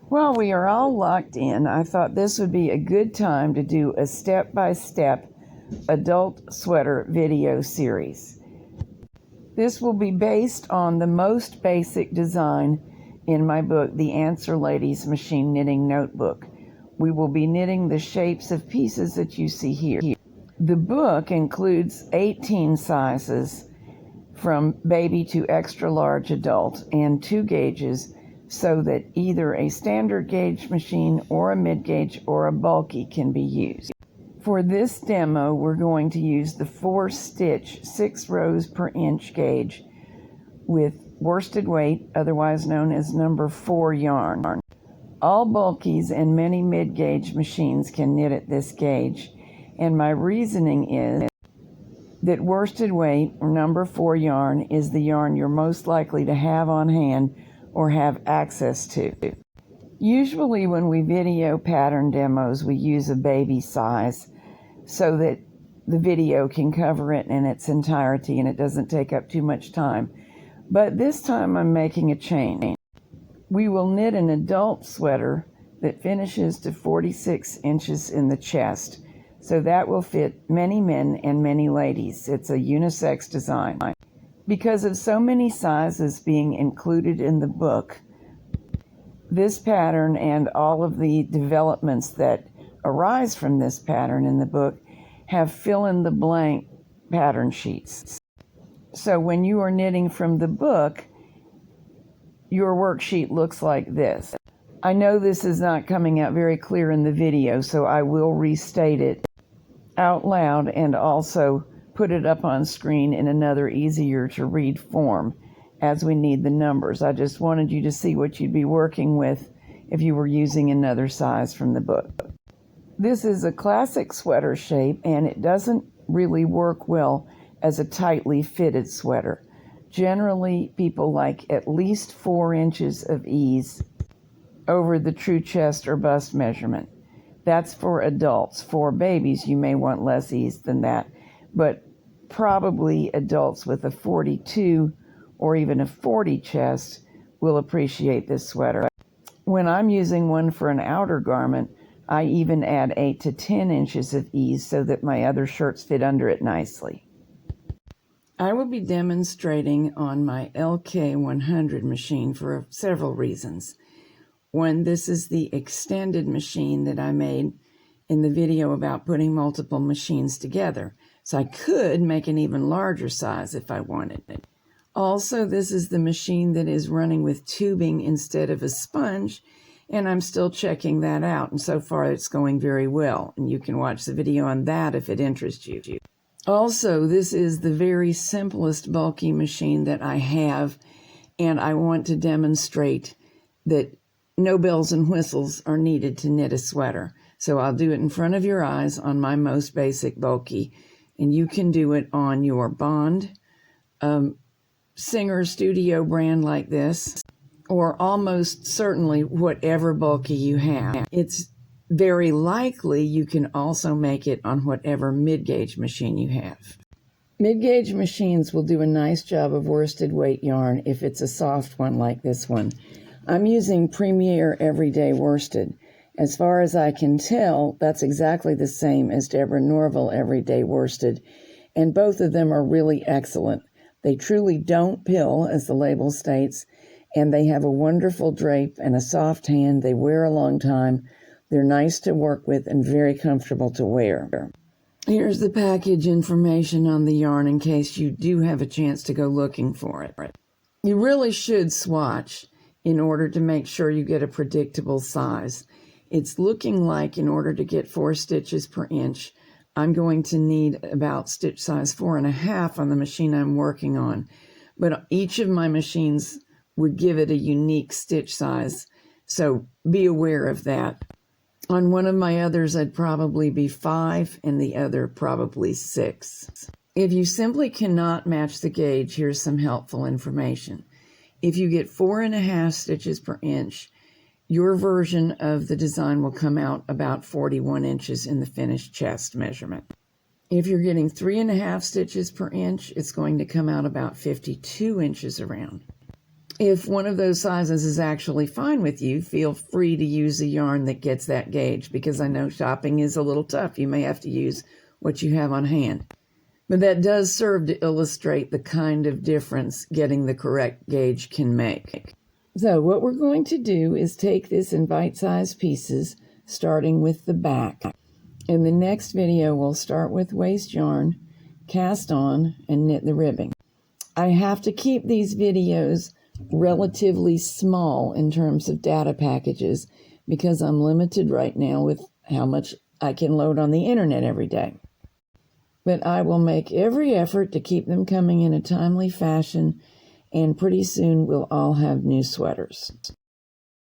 While we are all locked in, I thought this would be a good time to do a step-by-step adult sweater video series. This will be based on the most basic design in my book, The Answer Ladies Machine Knitting Notebook. We will be knitting the shapes of pieces that you see here. The book includes 18 sizes from baby to extra large adult and 2 gauges so that either a standard gauge machine or a mid-gauge or a bulky can be used. For this demo, we're going to use the 4-stitch 6 rows per inch gauge with worsted weight, otherwise known as number 4 yarn. All bulkies and many mid-gauge machines can knit at this gauge, and my reasoning is that worsted weight or number 4 yarn is the yarn you're most likely to have on hand or have access to. Usually when we video pattern demos, we use a baby size so that the video can cover it in its entirety and it doesn't take up too much time. But this time I'm making a change. We will knit an adult sweater that finishes to 46 inches in the chest. So that will fit many men and many ladies. It's a unisex design. Because of so many sizes being included in the book, this pattern and all of the developments that arise from this pattern in the book have fill-in-the-blank pattern sheets. So when you are knitting from the book, your worksheet looks like this. I know this is not coming out very clear in the video, so I will restate it out loud and also put it up on screen in another easier to read form as we need the numbers. I just wanted you to see what you'd be working with if you were using another size from the book. This is a classic sweater shape and it doesn't really work well as a tightly fitted sweater. Generally, people like at least 4 inches of ease over the true chest or bust measurement. That's for adults. For babies, you may want less ease than that, but probably adults with a 42 or even a 40 chest will appreciate this sweater. When I'm using one for an outer garment, I even add 8 to 10 inches of ease so that my other shirts fit under it nicely. I will be demonstrating on my LK100 machine for several reasons. One, this is the extended machine that I made in the video about putting multiple machines together. So I could make an even larger size if I wanted it. Also, this is the machine that is running with tubing instead of a sponge, and I'm still checking that out, and so far it's going very well. And you can watch the video on that if it interests you. Also, this is the very simplest bulky machine that I have, and I want to demonstrate that no bells and whistles are needed to knit a sweater. So I'll do it in front of your eyes on my most basic bulky, and you can do it on your Bond, Singer Studio brand like this, or almost certainly whatever bulky you have. It's very likely you can also make it on whatever mid-gauge machine you have. Mid-gauge machines will do a nice job of worsted weight yarn if it's a soft one like this one. I'm using Premier Everyday Worsted. As far as I can tell, that's exactly the same as Deborah Norville Everyday Worsted, and both of them are really excellent. They truly don't pill, as the label states, and they have a wonderful drape and a soft hand. They wear a long time. They're nice to work with and very comfortable to wear. Here's the package information on the yarn in case you do have a chance to go looking for it. You really should swatch in order to make sure you get a predictable size. It's looking like in order to get 4 stitches per inch, I'm going to need about stitch size 4.5 on the machine I'm working on. But each of my machines would give it a unique stitch size, so be aware of that. On one of my others, I'd probably be 5, and the other probably 6. If you simply cannot match the gauge, here's some helpful information. If you get 4.5 stitches per inch, your version of the design will come out about 41 inches in the finished chest measurement. If you're getting 3.5 stitches per inch, it's going to come out about 52 inches around. If one of those sizes is actually fine with you, feel free to use a yarn that gets that gauge, because I know shopping is a little tough. You may have to use what you have on hand. But that does serve to illustrate the kind of difference getting the correct gauge can make. So what we're going to do is take this in bite-sized pieces, starting with the back. In the next video, we'll start with waste yarn, cast on, and knit the ribbing. I have to keep these videos relatively small in terms of data packages because I'm limited right now with how much I can load on the internet every day. But I will make every effort to keep them coming in a timely fashion, and pretty soon we'll all have new sweaters.